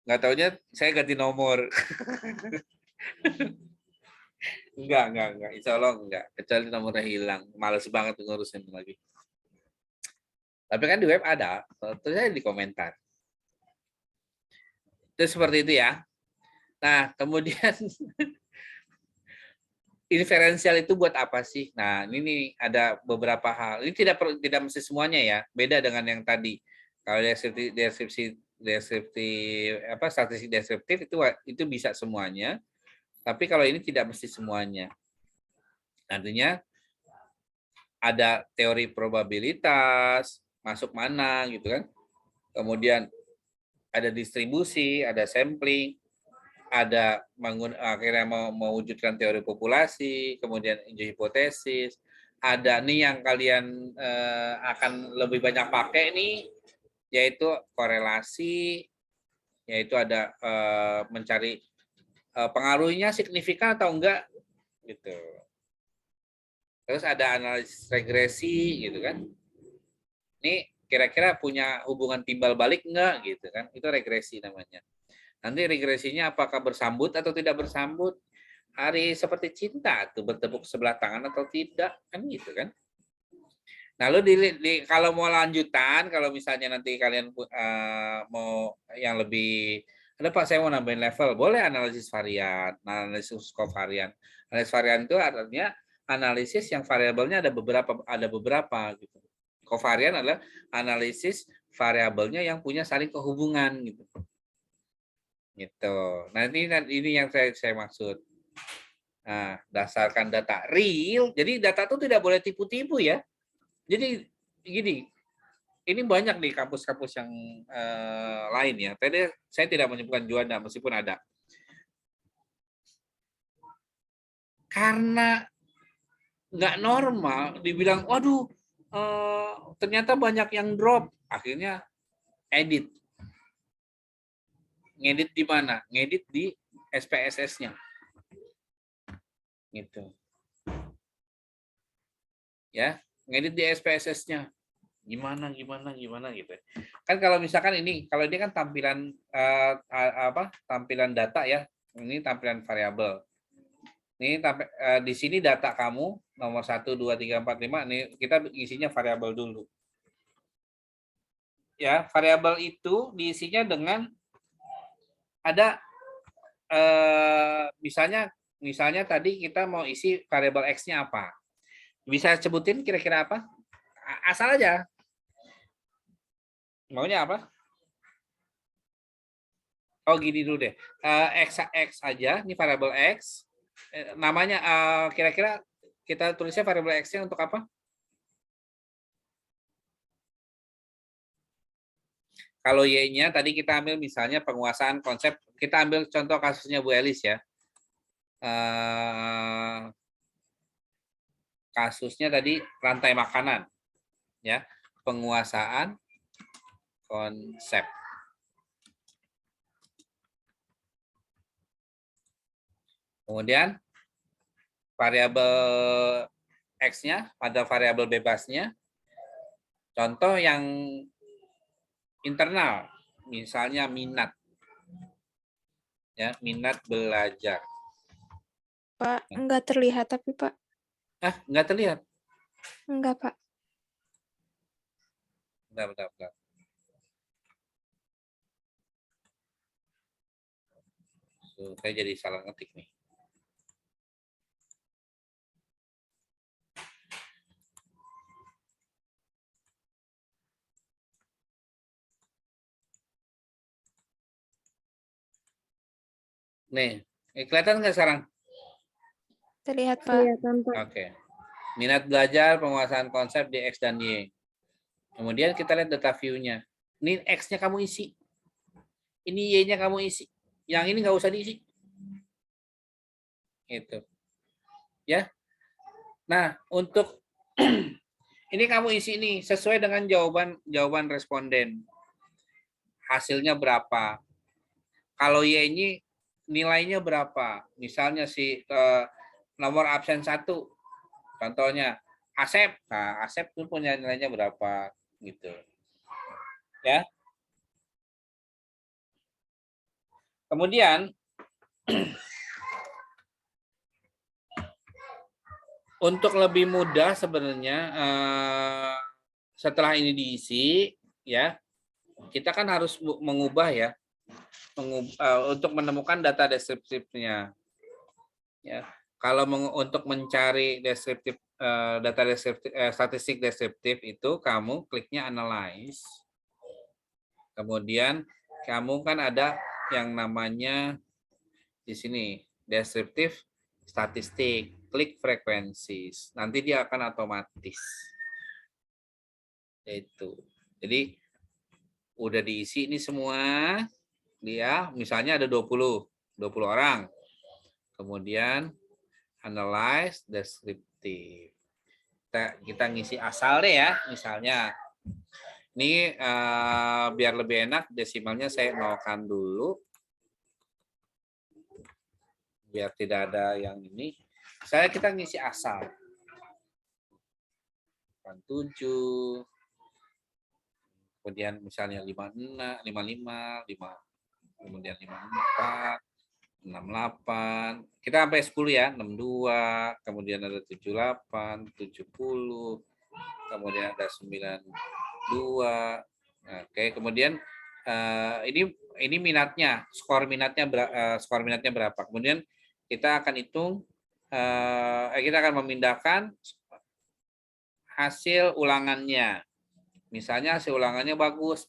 A: Nggak taunya saya ganti nomor. Enggak. Insya Allah enggak. Kecuali nomornya hilang. Males banget ngurusin lagi. Tapi kan di web ada. Terus saya di komentar. Itu seperti itu ya. Nah, kemudian inferensial itu buat apa sih? Nah, ini nih ada beberapa hal. Ini tidak mesti semuanya ya. Beda dengan yang tadi. Kalau statistik deskriptif itu bisa semuanya. Tapi kalau ini tidak mesti semuanya. Artinya ada teori probabilitas, masuk mana gitu kan. Kemudian ada distribusi, ada sampling, ada akhirnya mewujudkan teori populasi, kemudian hipotesis, ada nih yang kalian akan lebih banyak pakai nih, yaitu korelasi, yaitu ada mencari pengaruhnya signifikan atau enggak gitu. Terus ada analisis regresi gitu kan. Ini kira-kira punya hubungan timbal balik enggak gitu kan. Itu regresi namanya. Nanti regresinya apakah bersambut atau tidak bersambut? Hari seperti cinta tuh bertepuk sebelah tangan atau tidak kan gitu kan. Lalu kalau mau lanjutan, kalau misalnya nanti kalian mau yang lebih, ada Pak saya mau nambahin level, boleh analisis varian, analisis kovarian. Analisis varian itu artinya analisis yang variabelnya ada beberapa gitu. Kovarian adalah analisis variabelnya yang punya saling kehubungan gitu. Gitu. Nah ini yang saya maksud. Nah, dasarkan data real. Jadi data itu tidak boleh tipu-tipu ya. Jadi gini, ini banyak di kampus-kampus yang lain ya. Tadi saya tidak menyebutkan Juanda meskipun ada. Karena nggak normal, dibilang, waduh, ternyata banyak yang drop. Akhirnya edit. Ngedit di mana? Ngedit di SPSS-nya. Gitu. Ya. ngedit di SPSS-nya. Gimana gitu. Kan kalau misalkan ini, kalau ini kan tampilan tampilan data ya. Ini tampilan variabel. Ini di sini data kamu nomor 1 2 3 4 5, ini kita isinya variabel dulu. Ya, variabel itu diisinya dengan ada misalnya tadi kita mau isi variabel X-nya apa. Bisa sebutin kira-kira apa? Asal aja. Maunya apa? Oh, gini dulu deh. X aja, ini variabel X. Namanya kira-kira kita tulisnya variabel X-nya untuk apa? Kalau Y-nya tadi kita ambil misalnya penguasaan konsep, kita ambil contoh kasusnya Bu Elis ya. Kasusnya tadi rantai makanan. Ya, penguasaan konsep. Kemudian variabel X-nya pada variabel bebasnya. Contoh yang internal, misalnya minat. Ya, minat belajar.
C: Pak, enggak terlihat tapi Pak.
A: Enggak terlihat.
C: Enggak, Pak.
A: Bentar. Saya jadi salah ngetik nih. Nih, kelihatan nggak sekarang?
C: Terlihat, Pak.
B: Kelihatan, Pak.
A: Oke. Minat belajar, penguasaan konsep di X dan Y. Kemudian kita lihat data view-nya. Ini X-nya kamu isi. Ini Y-nya kamu isi. Yang ini nggak usah diisi. Itu. Ya. Nah, untuk ini kamu isi ini sesuai dengan jawaban responden. Hasilnya berapa? Kalau Y-nya nilainya berapa? Misalnya nomor absen 1. Contohnya Asep. Nah, Asep itu punya nilainya berapa gitu. Ya. Kemudian untuk lebih mudah sebenarnya setelah ini diisi ya, kita kan harus mengubah ya. Untuk menemukan data deskriptifnya. Ya. Kalau untuk mencari deskriptif data deskriptif statistik deskriptif itu kamu kliknya analyze. Kemudian kamu kan ada yang namanya di sini deskriptif statistik, klik frekuensis. Nanti dia akan otomatis. Itu. Jadi udah diisi ini semua. Dia misalnya ada 20 orang. Kemudian analyze deskriptif. Kita ngisi asal deh ya, misalnya. Ini biar lebih enak desimalnya saya nolkan dulu. Biar tidak ada yang ini. Kita ngisi asal. 7. Kemudian misalnya 56, 55, 5, kemudian 54, 68. Kita sampai 10 ya, 62, kemudian ada 78, 70, kemudian ada 92. Oke, kemudian ini minatnya, skor minatnya berapa. Kemudian kita akan hitung kita akan memindahkan hasil ulangannya. Misalnya hasil ulangannya bagus.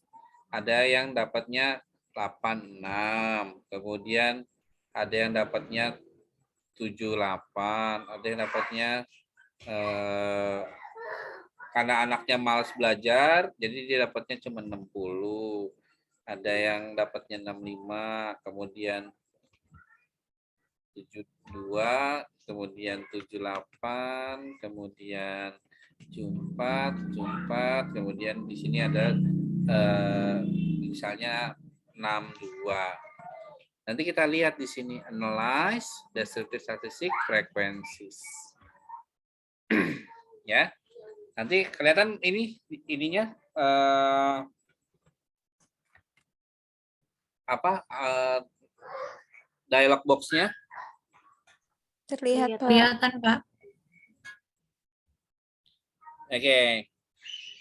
A: Ada yang dapatnya 86, kemudian ada yang dapatnya 78, ada yang dapatnya karena anaknya malas belajar, jadi dia dapatnya cuma 60. Ada yang dapatnya 65, kemudian 72, kemudian 78, kemudian 74, kemudian di sini ada misalnya 62. Nanti kita lihat di sini analyze, descriptive statistic, frequencies. Ya. Nanti kelihatan ininya dialog box-nya.
C: Terlihat, Pak.
E: Kelihatan, Pak.
A: Oke.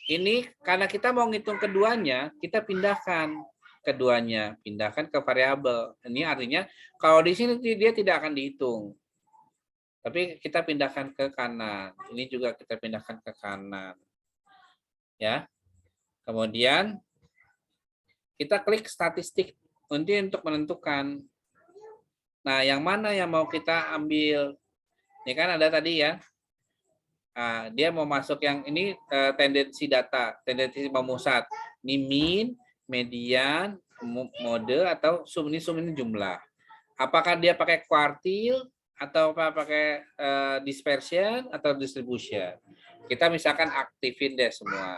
A: Ini karena kita mau ngitung keduanya, kita pindahkan ke variabel. Ini artinya kalau di sini dia tidak akan dihitung. Tapi kita pindahkan ke kanan. Ini juga kita pindahkan ke kanan. Ya. Kemudian kita klik statistik untuk menentukan. Nah, yang mana yang mau kita ambil? Ini kan ada tadi ya. Nah, dia mau masuk yang ini tendensi data, tendensi pemusat. Ini mean, median, mode, atau sum ini jumlah. Apakah dia pakai quartile atau pakai dispersion atau distribution? Kita misalkan aktifin deh semua.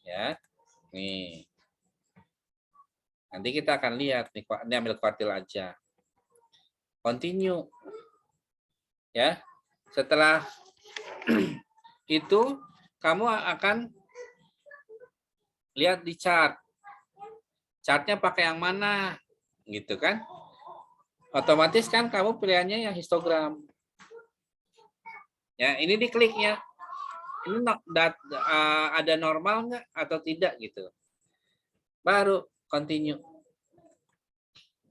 A: Ya, nih. Nanti kita akan lihat nih, ini ambil quartile aja. Continue. Ya. Setelah itu kamu akan lihat di chart. Chartnya pakai yang mana? Gitu kan? Otomatis kan kamu pilihannya yang histogram. Ya, ini dikliknya. Ini ada normal nggak atau tidak gitu. Baru continue.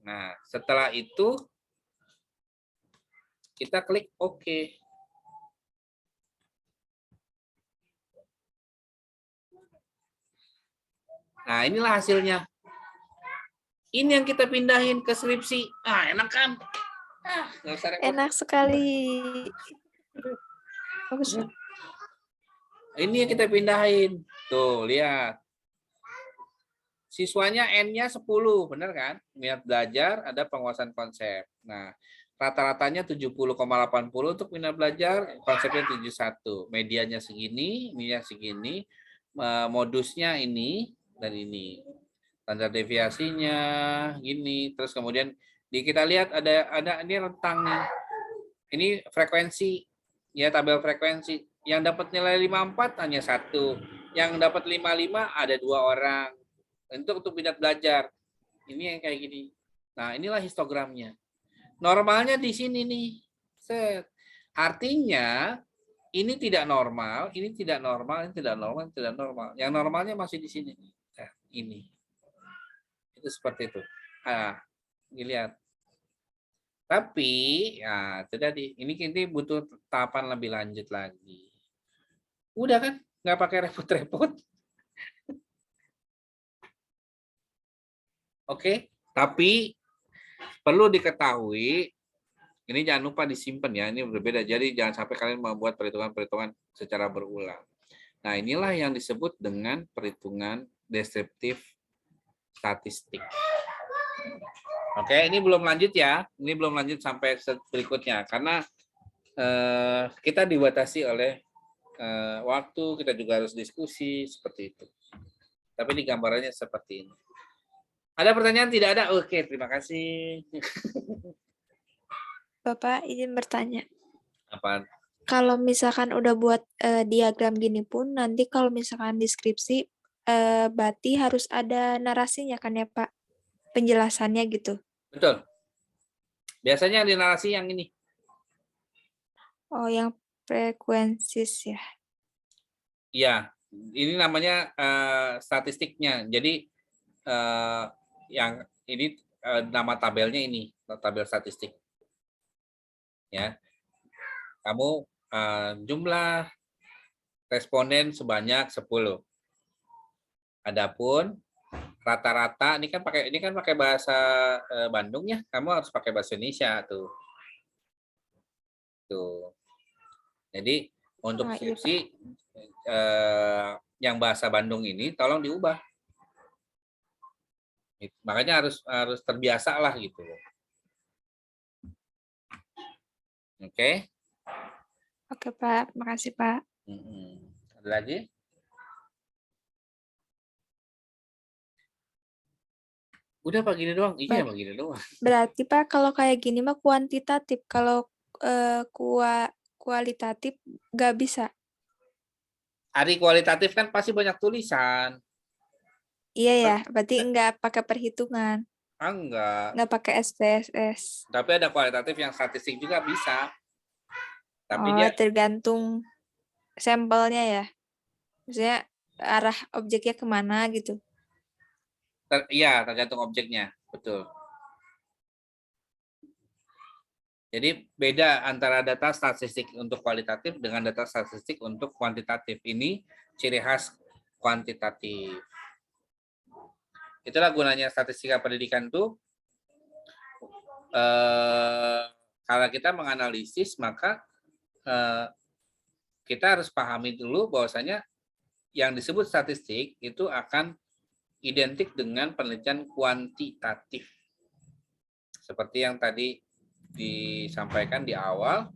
A: Nah, setelah itu kita klik OK. Nah, inilah hasilnya. Ini yang kita pindahin ke skripsi. Ah, enak kan? Nggak usah repot.
C: Enak sekali. Bagus, Pak.
A: Ini yang kita pindahin. Tuh, lihat. Siswanya N-nya 10, benar kan? Minat belajar, ada penguasaan konsep. Nah, rata-ratanya 70,80 untuk minat belajar, konsepnya 71. Medianya segini, ininya segini, modusnya ini, dan ini. Standar deviasinya gini, terus kemudian kita lihat ada ini rentang nih. Ini frekuensi, ya tabel frekuensi. Yang dapat nilai 54 hanya 1, yang dapat 55 ada 2 orang. Untuk minat belajar. Ini yang kayak gini. Nah, inilah histogramnya. Normalnya di sini nih. Set. Artinya ini tidak normal, ini tidak normal, ini tidak normal, ini tidak normal. Yang normalnya masih di sini. Nah, ini. Itu seperti itu. Nah, dilihat. Tapi, ya itu tadi. Ini butuh tahapan lebih lanjut lagi. Udah kan? Nggak pakai repot-repot. Oke, tapi perlu diketahui, ini jangan lupa disimpan ya, ini berbeda. Jadi jangan sampai kalian membuat perhitungan-perhitungan secara berulang. Nah, inilah yang disebut dengan perhitungan deskriptif statistik. Oke, ini belum lanjut ya. Ini belum lanjut sampai berikutnya karena kita dibatasi oleh waktu, kita juga harus diskusi seperti itu. Tapi ini gambarannya seperti ini. Ada pertanyaan? Tidak ada? Oke, terima kasih.
C: Bapak izin bertanya.
A: Apa?
C: Kalau misalkan udah buat diagram gini pun, nanti kalau misalkan deskripsi, berarti harus ada narasinya kan ya Pak? Penjelasannya gitu.
A: Betul. Biasanya di narasi yang ini.
C: Oh, yang frekuensis ya.
A: Iya, ini namanya statistiknya. Jadi yang ini nama tabelnya ini, tabel statistik. Ya. Kamu jumlah responden sebanyak 10. Adapun rata-rata ini kan pakai bahasa Bandung ya. Kamu harus pakai bahasa Indonesia tuh. Tuh. Jadi untuk skripsi yang bahasa Bandung ini tolong diubah. Makanya harus terbiasa lah gitu. Oke.
C: Oke Pak, makasih Pak.
A: Ada lagi? Udah Pak gini doang. Iya Pak gini doang.
C: Berarti Pak kalau kayak gini mah kuantitatif. Kalau kualitatif nggak bisa.
A: Ari kualitatif kan pasti banyak tulisan.
C: Iya ya, berarti nggak pakai perhitungan,
A: Enggak.
C: nggak pakai SPSS.
A: Tapi ada kualitatif yang statistik juga bisa. Tapi
C: Oh,
A: dia
C: tergantung sampelnya ya. Maksudnya arah objeknya kemana gitu.
A: iya tergantung objeknya, betul. Jadi beda antara data statistik untuk kualitatif dengan data statistik untuk kuantitatif. Ini ciri khas kuantitatif. Itulah gunanya statistika pendidikan tuh. Kalau kita menganalisis maka kita harus pahami dulu bahwasanya yang disebut statistik itu akan identik dengan penelitian kuantitatif. Seperti yang tadi disampaikan di awal,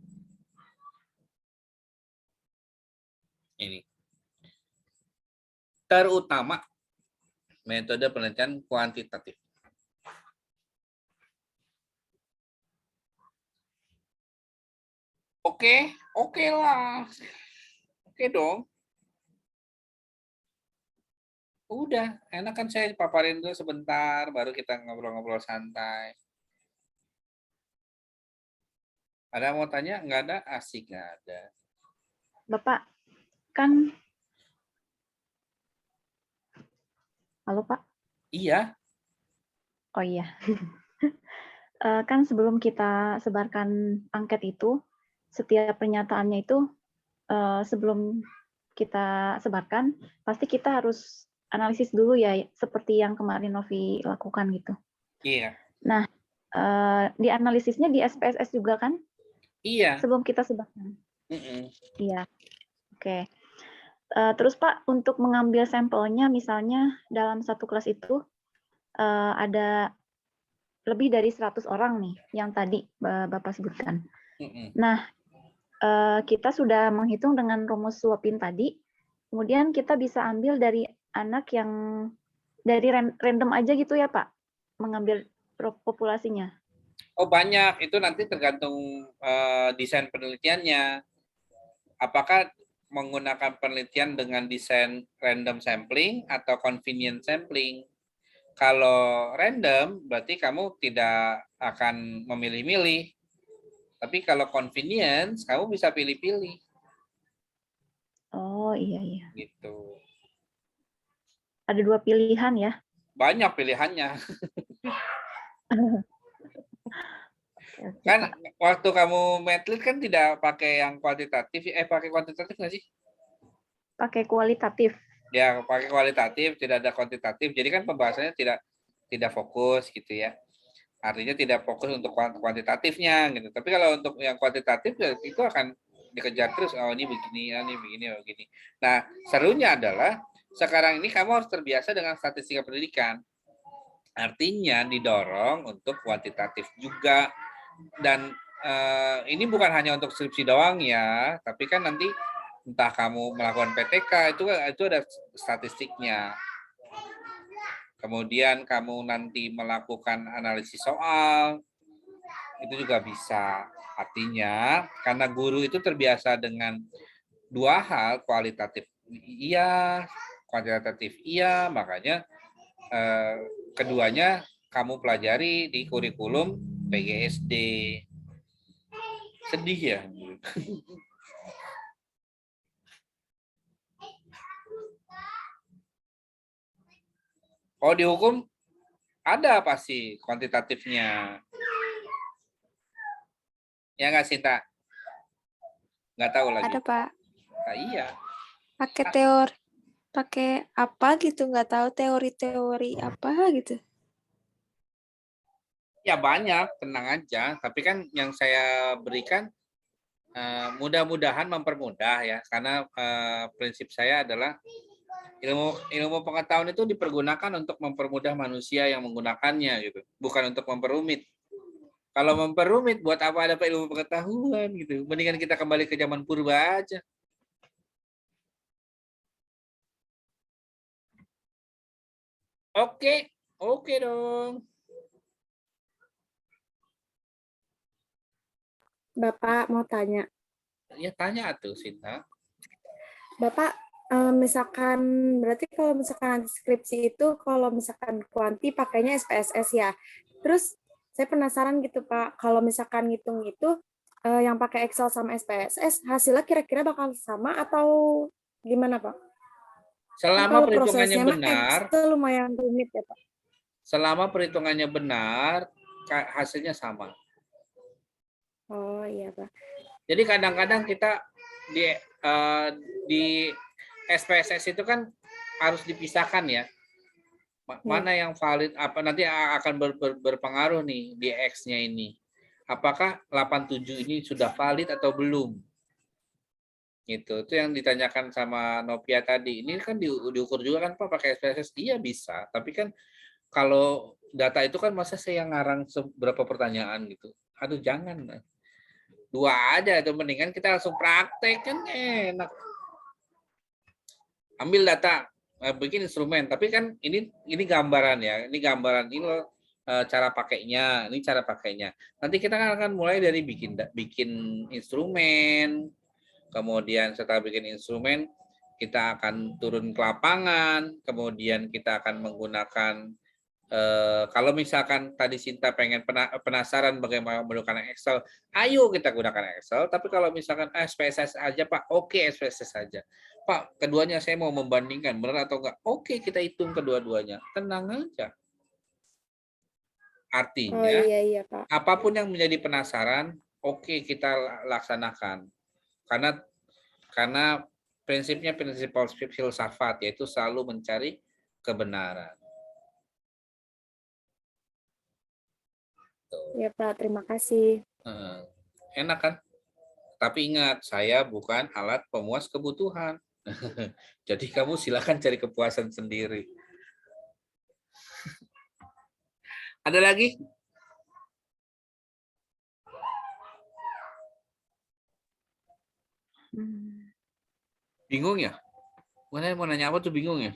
A: ini. Terutama metode penelitian kuantitatif. Oke lah. Oke dong. Udah, enak kan saya paparin dulu sebentar, baru kita ngobrol-ngobrol santai. Ada yang mau tanya? Nggak ada? Asik, nggak ada.
B: Bapak, kan, halo Pak?
A: Iya.
B: Oh iya. Kan sebelum kita sebarkan angket itu, setiap pernyataannya itu sebelum kita sebarkan, pasti kita harus analisis dulu ya, seperti yang kemarin Novi lakukan gitu.
A: Iya.
B: Nah, di analisisnya di SPSS juga kan?
A: Iya.
B: Sebelum kita sebarkan. Iya. Oke. Terus Pak, untuk mengambil sampelnya, misalnya dalam satu kelas itu ada lebih dari 100 orang nih, yang tadi Bapak sebutkan. Nah, kita sudah menghitung dengan rumus suapin tadi, kemudian kita bisa ambil dari anak yang dari random aja gitu ya Pak, mengambil populasinya.
A: Oh banyak, itu nanti tergantung desain penelitiannya. Apakah menggunakan penelitian dengan desain random sampling atau convenient sampling? Kalau random, berarti kamu tidak akan memilih-milih. Tapi kalau convenience, kamu bisa pilih-pilih.
B: Oh iya.
A: Gitu.
B: Ada 2 pilihan ya?
A: Banyak pilihannya.
B: Oke,
A: Kan
B: Pak.
A: waktu kamu medlit kan tidak pakai yang kuantitatif, pakai kuantitatif nggak sih?
B: Pakai kualitatif.
A: Ya, pakai kualitatif, tidak ada kuantitatif. Jadi kan pembahasannya tidak fokus gitu ya. Artinya tidak fokus untuk kuantitatifnya gitu. Tapi kalau untuk yang kuantitatif ya itu akan dikejar terus. Oh ini begini, ini begini, begini. Nah serunya adalah sekarang ini kamu harus terbiasa dengan statistika pendidikan. Artinya didorong untuk kuantitatif juga. Dan ini bukan hanya untuk skripsi doang ya, tapi kan nanti entah kamu melakukan PTK itu ada statistiknya. Kemudian kamu nanti melakukan analisis soal, itu juga bisa. Artinya, karena guru itu terbiasa dengan dua hal, kualitatif iya, kuantitatif iya, makanya keduanya kamu pelajari di kurikulum PGSD. Sedih ya? Kalau di hukum ada pasti kuantitatifnya. Ya nggak Sinta? Nggak tahu lagi.
C: Ada Pak.
A: Nah, iya.
C: Pakai teori, pakai apa gitu, nggak tahu teori-teori apa gitu.
A: Ya banyak, tenang aja. Tapi kan yang saya berikan mudah-mudahan mempermudah ya, karena prinsip saya adalah ilmu pengetahuan itu dipergunakan untuk mempermudah manusia yang menggunakannya gitu, bukan untuk memperumit. Kalau memperumit, buat apa ada ilmu pengetahuan gitu? Mendingan kita kembali ke zaman purba aja. Oke dong.
E: Bapak mau tanya.
A: Ya tanya tuh Sinta.
E: Bapak, misalkan berarti kalau misalkan skripsi itu kalau misalkan kuanti pakainya SPSS ya. Terus saya penasaran gitu Pak, kalau misalkan ngitung itu yang pakai Excel sama SPSS hasilnya kira-kira bakal sama atau gimana Pak? Kan
A: Selama
E: kalau
A: perhitungannya
E: prosesnya mah
A: benar,
E: Excel lumayan rumit ya Pak.
A: hasilnya sama.
E: Oh iya Pak.
A: Jadi kadang-kadang kita di SPSS itu kan harus dipisahkan ya. Mana yang valid, apa nanti akan berpengaruh nih di X-nya ini. Apakah 87 ini sudah valid atau belum? Itu yang ditanyakan sama Novia tadi. Ini kan diukur juga kan Pak pakai SPSS? Iya bisa, tapi kan kalau data itu kan masa saya ngarang beberapa pertanyaan gitu. Aduh jangan. 2 aja itu mendingan kita langsung praktek kan enak. Ambil data, bikin instrumen, tapi kan ini gambaran ya. Ini gambaran ini loh, cara pakainya, ini cara pakainya. Nanti kita akan mulai dari bikin instrumen, kemudian setelah bikin instrumen kita akan turun ke lapangan, kemudian kita akan menggunakan kalau misalkan tadi Sinta pengen penasaran bagaimana menggunakan Excel, ayo kita gunakan Excel. Tapi kalau misalkan SPSS aja Pak, oke SPSS saja. Pak, keduanya saya mau membandingkan benar atau enggak? Oke, kita hitung kedua-duanya. Tenang aja. Artinya,
E: Oh iya Pak.
A: apapun yang menjadi penasaran, oke kita laksanakan. Karena prinsipnya prinsip filsafat, yaitu selalu mencari kebenaran.
E: Ya Pak, terima kasih.
A: Enak kan? Tapi ingat, saya bukan alat pemuas kebutuhan. Jadi kamu silakan cari kepuasan sendiri. Ada lagi? Bingung ya? Mana mau nanya apa tuh bingung ya?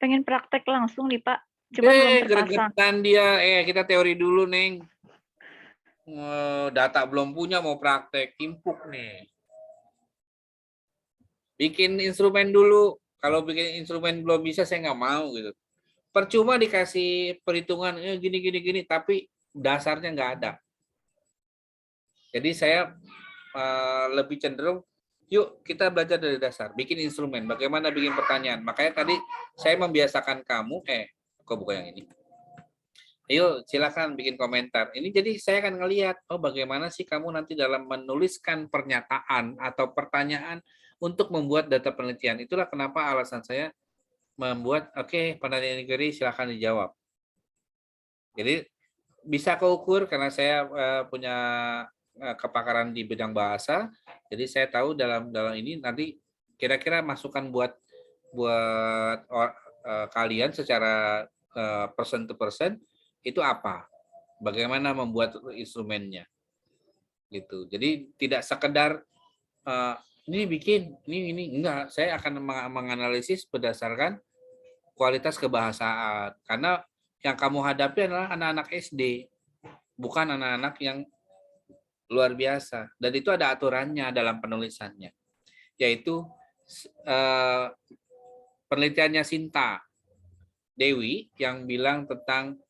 B: Pengen praktek langsung nih Pak. Coba belum terpasang.
A: Gregetan dia. Kita teori dulu, Neng. Data belum punya, mau praktek. Timpuk nih. Bikin instrumen dulu. Kalau bikin instrumen belum bisa, saya nggak mau gitu. Percuma dikasih perhitungan gini, tapi dasarnya nggak ada. Jadi saya lebih cenderung, yuk kita belajar dari dasar. Bikin instrumen, bagaimana bikin pertanyaan. Makanya tadi saya membiasakan kamu, kok bukan yang ini. Ayo silakan bikin komentar. Ini jadi saya akan ngelihat, bagaimana sih kamu nanti dalam menuliskan pernyataan atau pertanyaan untuk membuat data penelitian. Itulah kenapa alasan saya membuat, pertanyaan ini silakan dijawab. Jadi bisa keukur karena saya punya kepakaran di bidang bahasa. Jadi saya tahu dalam ini nanti kira-kira masukan buat kalian secara person to person itu apa? Bagaimana membuat instrumennya? Gitu. Jadi tidak sekedar ini bikin, ini enggak. Saya akan menganalisis berdasarkan kualitas kebahasaan. Karena yang kamu hadapi adalah anak-anak SD, bukan anak-anak yang luar biasa. Dan itu ada aturannya dalam penulisannya. Yaitu penelitiannya Sinta Dewi yang bilang tentang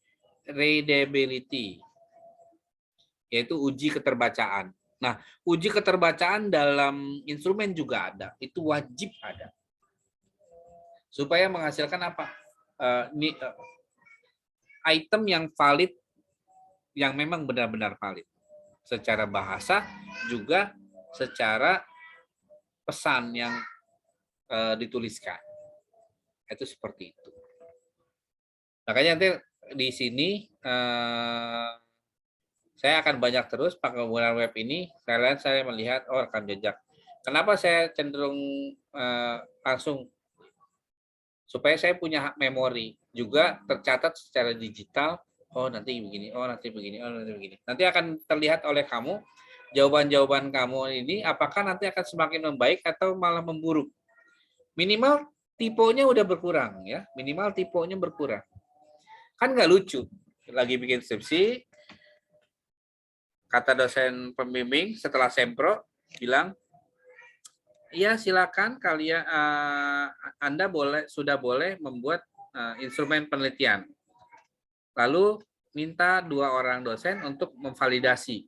A: readability, yaitu uji keterbacaan. Nah, uji keterbacaan dalam instrumen juga ada, itu wajib ada. Supaya menghasilkan apa? Item yang valid, yang memang benar-benar valid. Secara bahasa, juga secara pesan yang dituliskan. Itu seperti itu. Makanya nanti di sini saya akan banyak terus penggunaan web ini. Saya melihat rekam jejak. Kenapa saya cenderung langsung supaya saya punya memori juga tercatat secara digital. Nanti begini, nanti begini, nanti begini. Nanti akan terlihat oleh kamu jawaban-jawaban kamu ini apakah nanti akan semakin membaik atau malah memburuk. Minimal tipenya udah berkurang ya, minimal tipenya berkurang. Kan nggak lucu lagi bikin skripsi kata dosen pembimbing setelah sempro bilang, iya silakan kalian Anda sudah boleh membuat instrumen penelitian. Lalu minta 2 orang dosen untuk memvalidasi.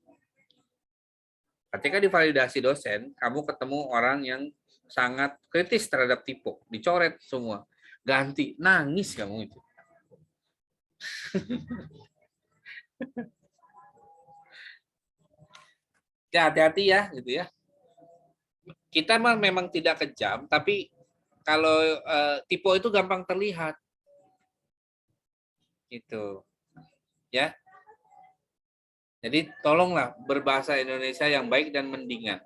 A: Ketika divalidasi dosen, kamu ketemu orang yang sangat kritis terhadap typo, dicoret semua, ganti, nangis kamu itu. Ya hati-hati ya, gitu ya. Kita memang tidak kejam, tapi kalau typo itu gampang terlihat, gitu, ya. Jadi tolonglah berbahasa Indonesia yang baik dan mendingan.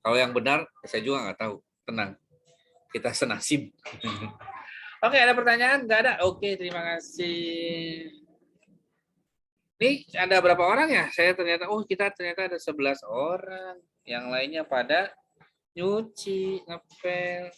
A: Kalau yang benar, saya juga nggak tahu. Tenang, kita senasib. Oke, ada pertanyaan? Nggak ada? Oke, terima kasih. Ini ada berapa orang ya? Kita ternyata ada 11 orang. Yang lainnya pada nyuci, ngepel.